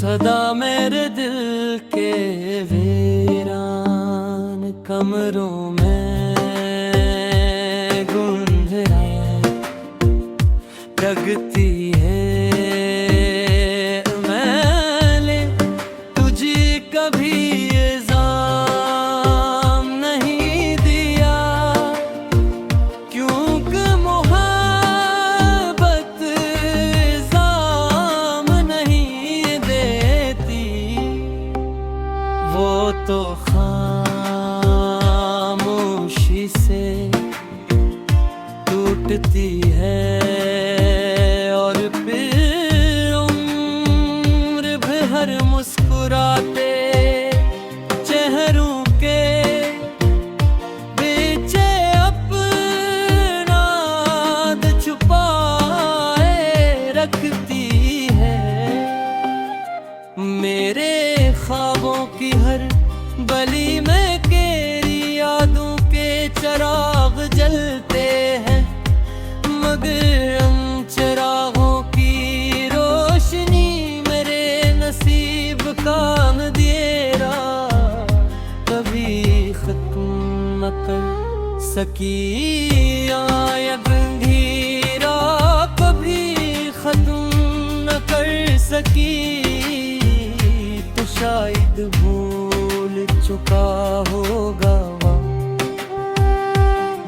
सदा मेरे दिल के वीरान कमरों में गुंजराए लगती है। मैंने तुझे कभी इल्जाम नहीं दिया, क्योंकि मोहब्बत इल्जाम नहीं देती। वो तो खामोशी से टूटती है और फिर उम्र भर मुस्कुराते चेहरों के पीछे अपना दर्द छुपाए रखती है। मेरे ख्वाबों की हर गली में तेरी यादों के चिराग जलते हैं, मगर उन चिरागों की रोशनी मेरे नसीब का अंधेरा कभी खत्म न कर सकी। आयब अंधेरा कभी खत्म न कर सकी। तो शायद भूल चुका होगा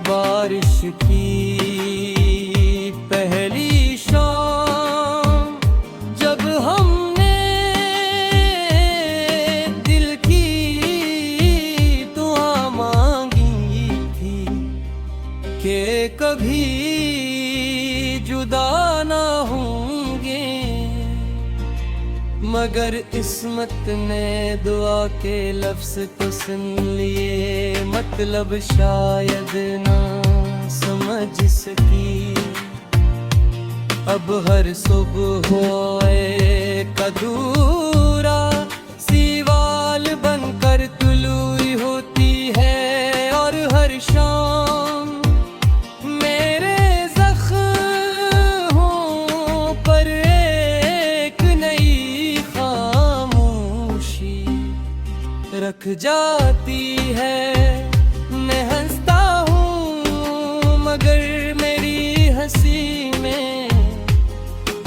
बारिश की पहली शाम, जब हमने दिल की दुआ मांगी थी कि कभी जुदा ना होंगे। मगर किस्मत ने दुआ के लफ्ज़ तो सुन लिए, मतलब शायद ना समझ सकी। अब हर सुबह होए कदूरा सीवाल बनकर तुलुई होती है, और हर शाम मेरे ज़ख्मों पर एक नई खामोशी रख जाती है। मैं हंसता हूँ मगर मेरी हंसी में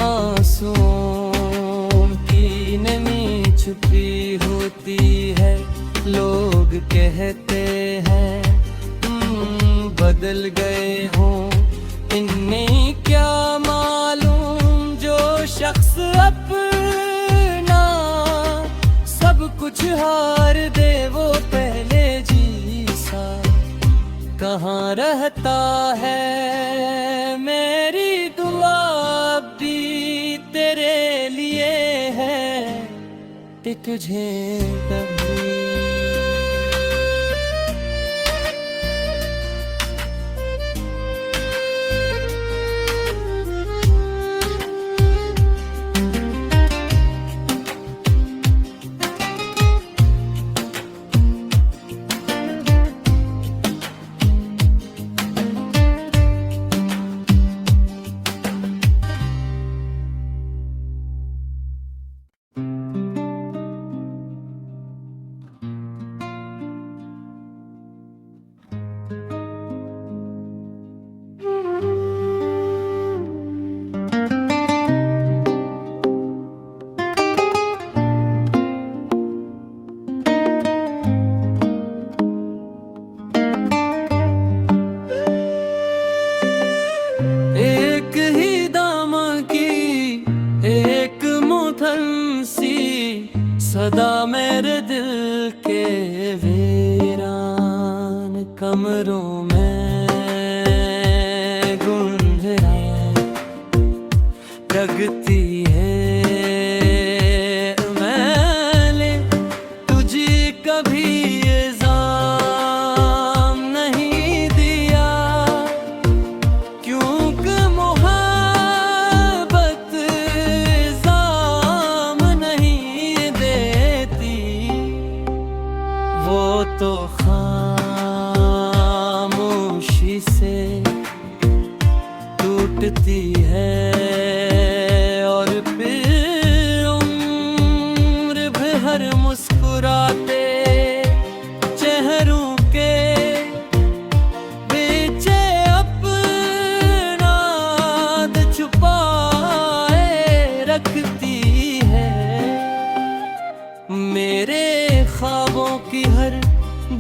आंसुओं की नमी छुपी होती है। लोग कहते हैं बदल गए हो, इन्हें क्या मालूम जो शख्स अपना सब कुछ हार दे वो पहले जीसा कहाँ रहता है। मेरी दुआ भी तेरे लिए है कि तुझे कभी सदा मेरे दिल के वीरान कमरों में गुंजराए लगती है। मैंने तुझे कभी इल्जाम नहीं दिया, क्योंकि मोहब्बत इल्जाम नहीं देती। वो तो खामोशी से टूटती है की हर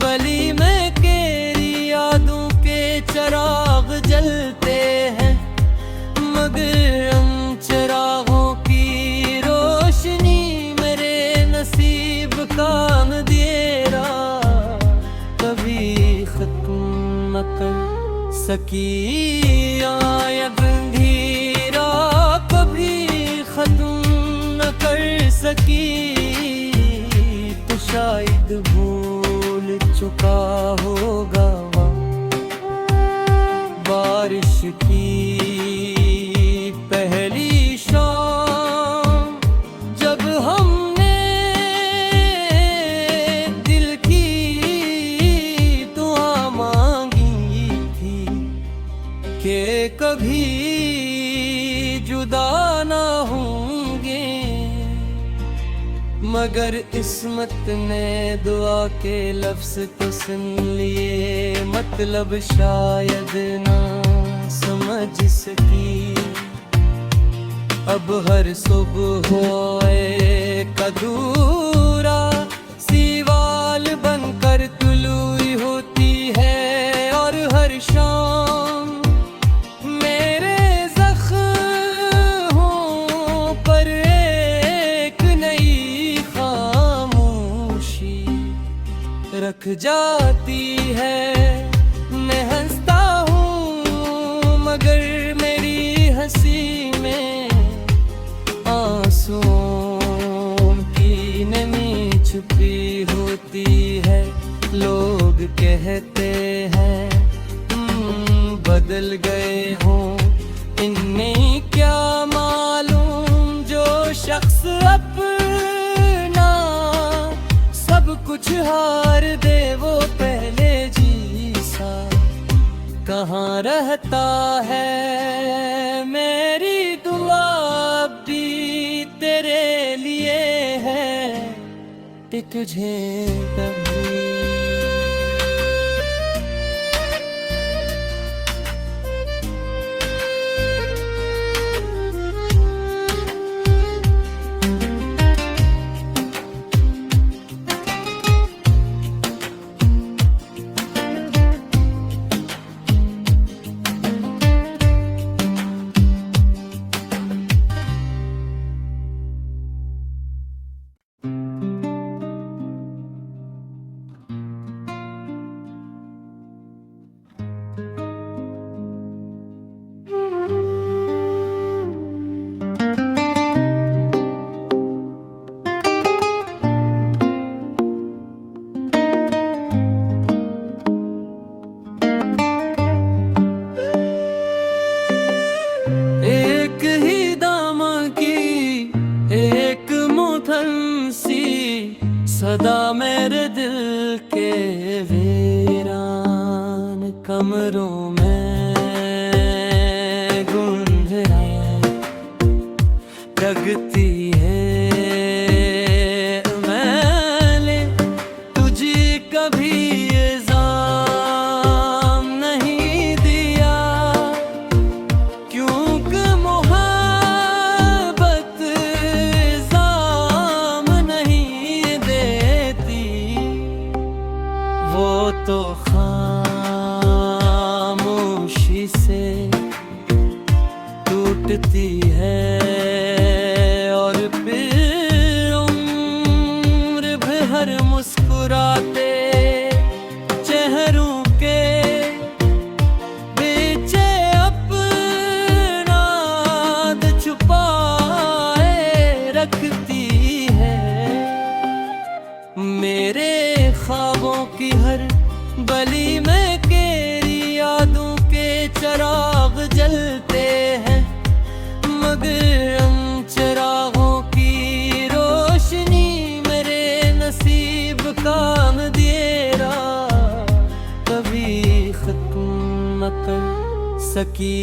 गली में तेरी यादों के चिराग जलते हैं, मगर उन चिरागों की रोशनी मेरे नसीब का अंधेरा कभी खत्म न कर सकी। आयब अंधेरा कभी खत्म न कर सकी, तो शायद भूल चुका होगा बारिश की पहली शाम, जब हमने दिल की दुआ मांगी थी कि कभी जुदा ना होंगे, मगर किस्मत ने दुआ के लफ्ज़ तो सुन लिए, मतलब शायद ना समझ सकी। अब हर सुबह हो एक अधूरा सीवाल बनकर तुलुई होती है, और हर शाम मेरे ज़ख्मों पर एक नई खामोशी रख जाती है। मैं हंसता हूँ मगर मेरी हंसी में आंसुओं की नमी छुपी होती है। लोग कहते हैं बदल गए हों, इन्हें क्या मालूम जो शख्स अपना सब कुछ हार दे वो पहले जीसा कहाँ रहता है। मेरी दुआ भी तेरे लिए है कि तुझे कभी सदा मेरे दिल के वीरान कमरों में गुंजराए जगती है। मैंने तुझे कभी इल्ज़ाम नहीं दिया, क्योंकि मोहब्बत इल्ज़ाम नहीं देती, वो तो खामोशी से टूटती है। और फिर उम्र भर मुस्कुराते चेहरों के पीछे अपना छुपाए रखती है। मेरे ख्वाबों की हर गली में तेरी यादों के चिराग जलते हैं, मगर उन चिरागों की रोशनी मेरे नसीब का अंधेरा कभी खत्म न कर सकी।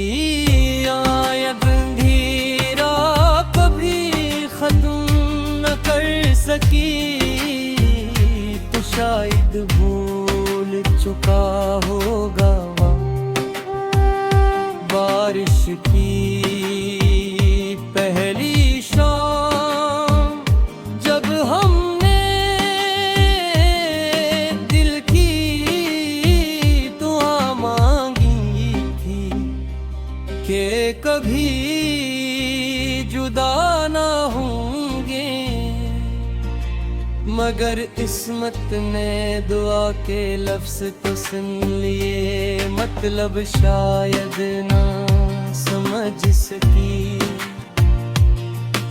आयब अंधेरा कभी खत्म न कर सकी, तो शायद भूल चुका होगा बारिश की पहली शाम, जब हमने मगर इस्मत ने दुआ के लफ्ज तो सुन लिए, मतलब शायद ना समझ सकी।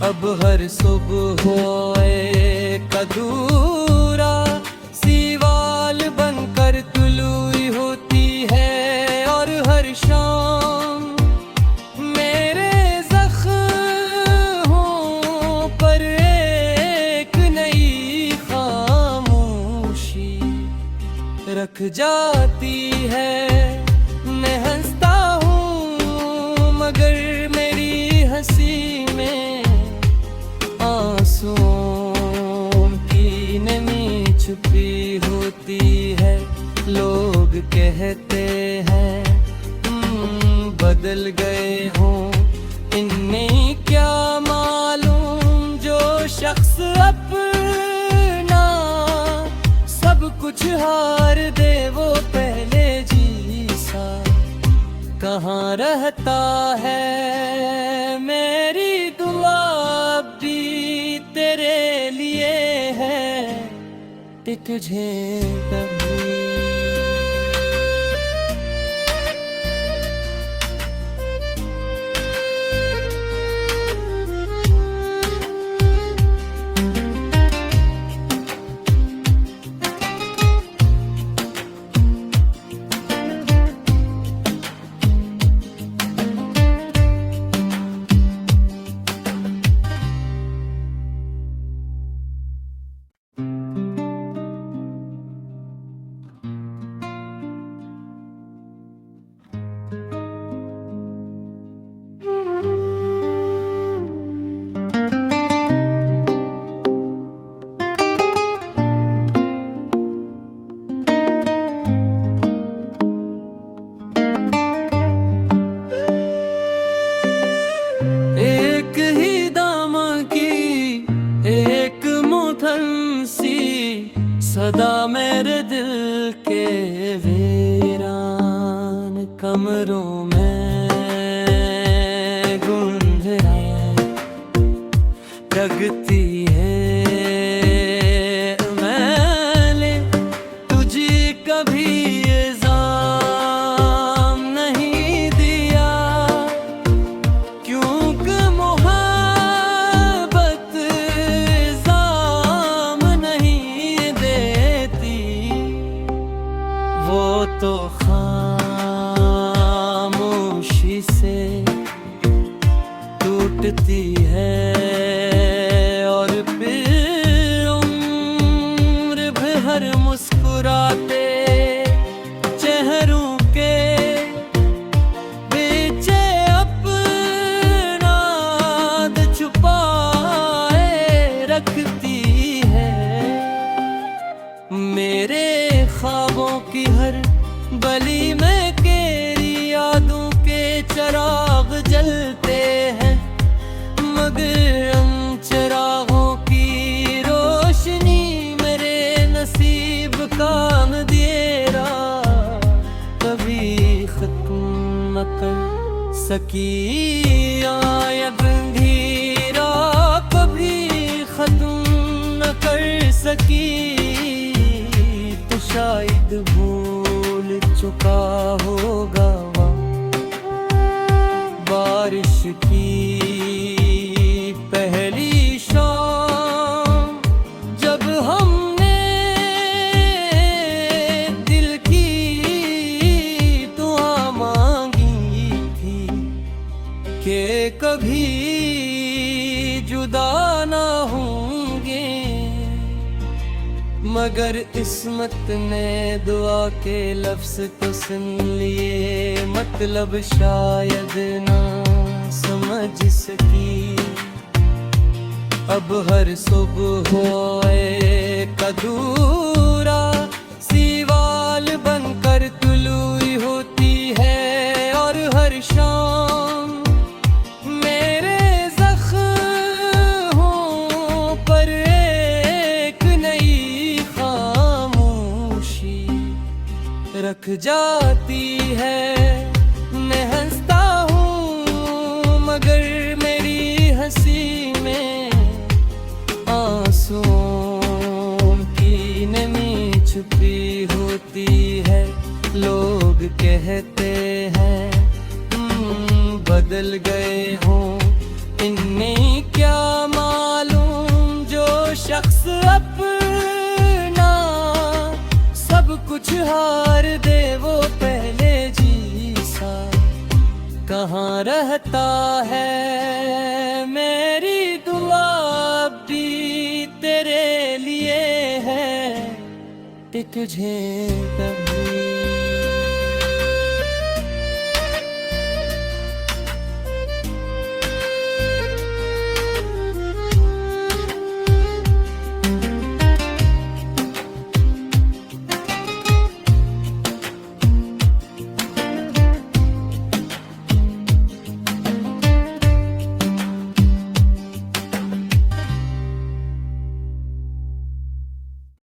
अब हर सुबह होए कदूरा सीवाल बनकर तुलुई होती है, और हर शाम मेरे ज़ख्मों पर एक नई खामोशी रख जाती है। मैं हंसता हूँ मगर मेरी हंसी में आंसुओं की नमी छुपी होती है। लोग कहते हैं बदल गए हों, इन्हें क्या मालूम जो शख्स अपना सब कुछ हार दे वो पहले जीसा कहाँ रहता है। मेरी दुआ भी तेरे लिए है कि तुझे कभी सदा मेरे दिल के वीरान कमरों में गुंजराएं लगती है। मैंने तुझे कभी इल्ज़ाम नहीं दिया, क्योंकि मोहब्बत इल्ज़ाम नहीं देती। वो तो खामोशी से टूटती है, और फिर उम्र भर मुस्कुराते चेहरों के पीछे अपना छुपाए रखती है। मेरे ख्वाबों की हर गली में तेरी यादों के चिराग जलते हैं, मगर उन चिरागों की रोशनी मेरे नसीब का अंधेरा कभी खत्म न कर सकी। आयब अंधेरा कभी खत्म न कर सकी, तो शायद भूल चुका होगा बारिश की पहली शाम, जब हमने दिल की दुआ मांगी थी कि कभी जुदा ना होंगे। मगर इस्मत ने दुआ के लफ्ज तो सुन लिए, मतलब शायद ना समझ सकी। अब हर सुबह होए कदूरा सीवाल बनकर तुलुई होती है, और हर शाम मेरे ज़ख्मों पर एक नई खामोशी रख जाती है। मैं हंसता हूँ मगर मेरी हंसी में आंसुओं भी होती है, लोग कहते हैं बदल गए हों, इन्हें क्या मालूम जो शख्स अपना सब कुछ हार दे वो पहले जीसा कहाँ रहता है। मेरी दुआ भी तेरे लिए है, टिक तुझे कभी